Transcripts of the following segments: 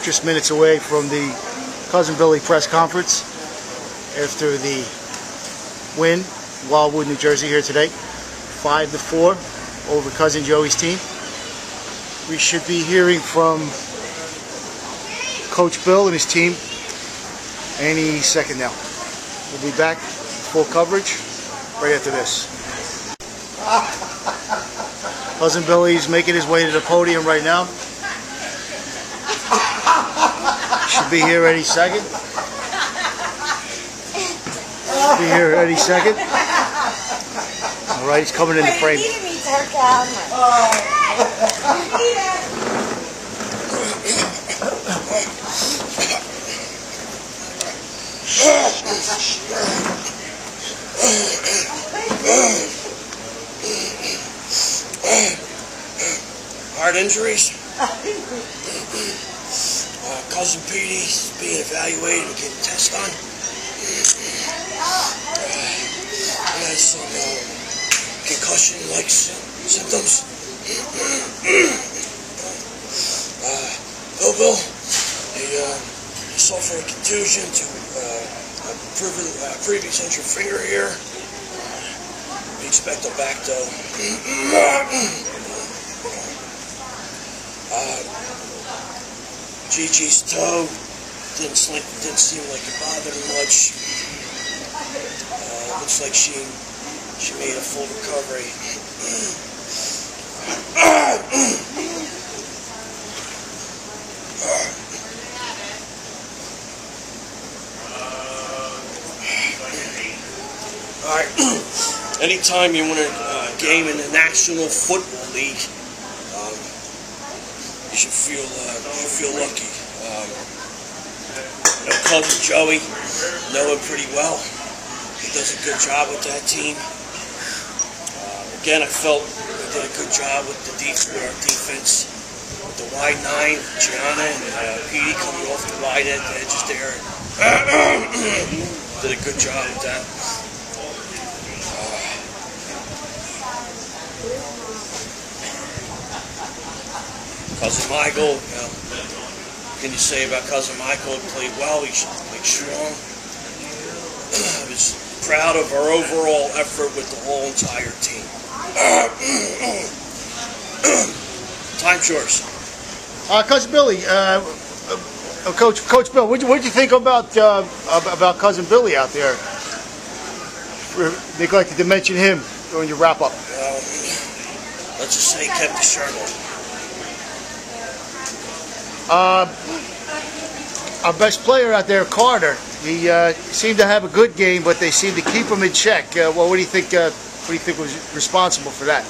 just minutes away from the Cousin Billy press conference after the win, Wildwood, New Jersey here today, 5-4 over Cousin Joey's team. We should be hearing from Coach Bill and his team any second now. We'll be back, full coverage, right after this. Cousin Billy's making his way to the podium right now. Should be here any second. Should be here any second. All right, he's coming in the frame. Heart injuries. Cousin Petey's being evaluated and getting tests done. He has some concussion-like symptoms. Bill, he suffered a contusion to a previous injured finger here. We expect him back though. Gigi's toe didn't seem like it bothered her much. Looks like she made a full recovery. All right. Anytime you win a game in the National Football League, you should feel lucky. Cousin Joey, know him pretty well. He does a good job with that team. Again, I felt we did a good job with our defense. With the wide 9, Gianna and Petey coming off the wide edges there. Did a good job with that. Cousin Michael, what can you say about Cousin Michael? He played well, he played strong. I was proud of our overall effort with the whole entire team. Time's yours. Cousin Billy, Coach Bill, what'd you think about Cousin Billy out there? Neglected to mention him during your wrap-up. Let's just say he kept the shirt on. Our best player out there, Carter, he seemed to have a good game, but they seemed to keep him in check. Well, what do you think? What do you think was responsible for that?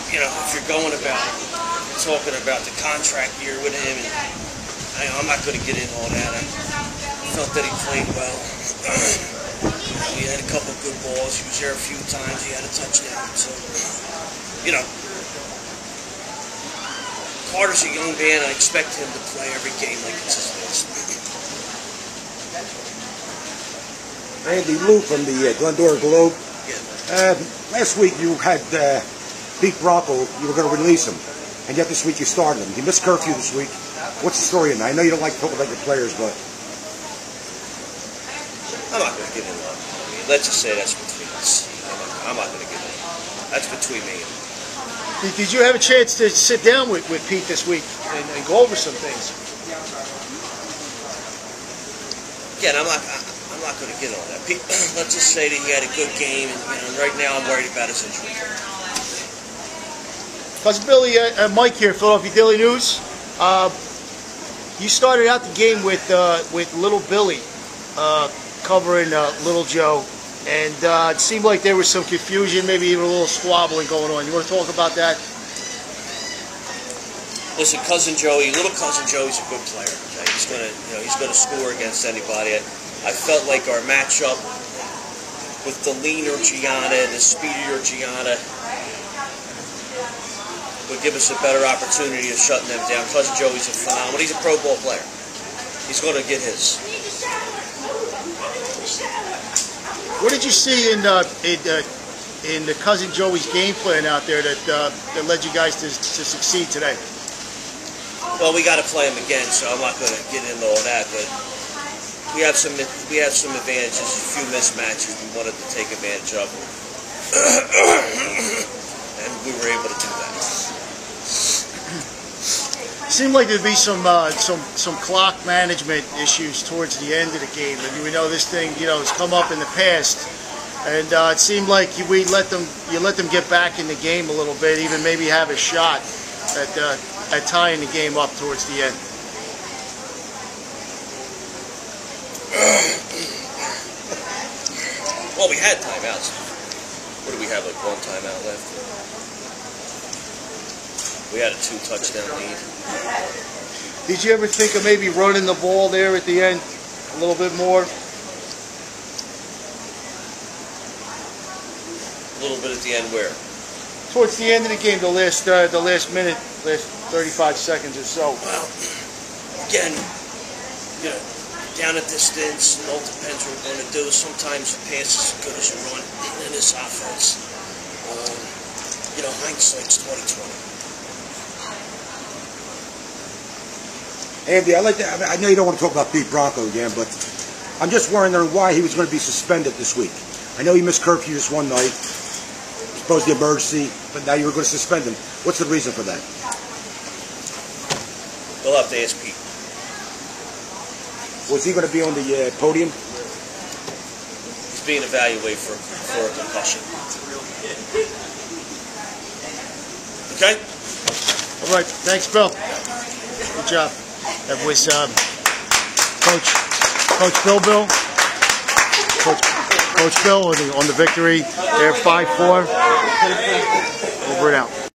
You know, if you're going about talking about the contract year with him, and I'm not going to get into all that. I felt that he played well. He had a couple of good balls. He was there a few times. He had a touchdown. So, you know, Carter's a young man. I expect him to play every game like it's his last. Andy Lou from the Glendora Globe. Yeah. Last week you had Pete Brocco. You were going to release him, and yet this week you started him. He missed curfew this week. What's the story in that? I know you don't like to talk about your players, but I'm not going to get into that. I mean, let's just say that's between us. I'm not going to get into that. That's between me and him. Did you have a chance to sit down with Pete this week and go over some things? Again, I'm not going to get on that. Pete, let's just say that he had a good game, and right now I'm worried about his injury. Cousin Billy, Mike here, Philadelphia Daily News. You started out the game with Little Billy covering Little Joe, and it seemed like there was some confusion, maybe even a little squabbling going on. You want to talk about that? Listen, Little Cousin Joey's a good player. Okay? He's gonna score against anybody. I felt like our matchup with the leaner Gianna and the speedier Gianna would give us a better opportunity of shutting them down. Cousin Joey's a phenomenal. He's a Pro Bowl player. He's going to get his. What did you see in in the Cousin Joey's game plan out there that led you guys to succeed today? Well, we got to play them again, so I'm not going to get into all that. But we have some advantages, a few mismatches we wanted to take advantage of, and we were able to do that. Seemed like there'd be some clock management issues towards the end of the game. I mean, we know this thing, has come up in the past, and it seemed like you let them get back in the game a little bit, even maybe have a shot at tying the game up towards the end. Well, we had timeouts. What do we have? Like one timeout left. We had a 2-touchdown lead. Did you ever think of maybe running the ball there at the end a little bit more? A little bit at the end where? Towards the end of the game, the last minute, last 35 seconds or so. Well, again, down a distance, it all depends what we're going to do. Sometimes a pass is as good as a run in this offense. Hindsight's 20/20. Andy, I know you don't want to talk about Pete Bronco again, but I'm just wondering why he was going to be suspended this week. I know he missed curfew this one night, supposed to be emergency, but now you were going to suspend him. What's the reason for that? We'll have to ask Pete. Was he going to be on the podium? He's being evaluated for a concussion. Okay? All right. Thanks, Bill. Good job. That was Coach Bill. Coach Bill on the victory. They're 5-4. Over and out.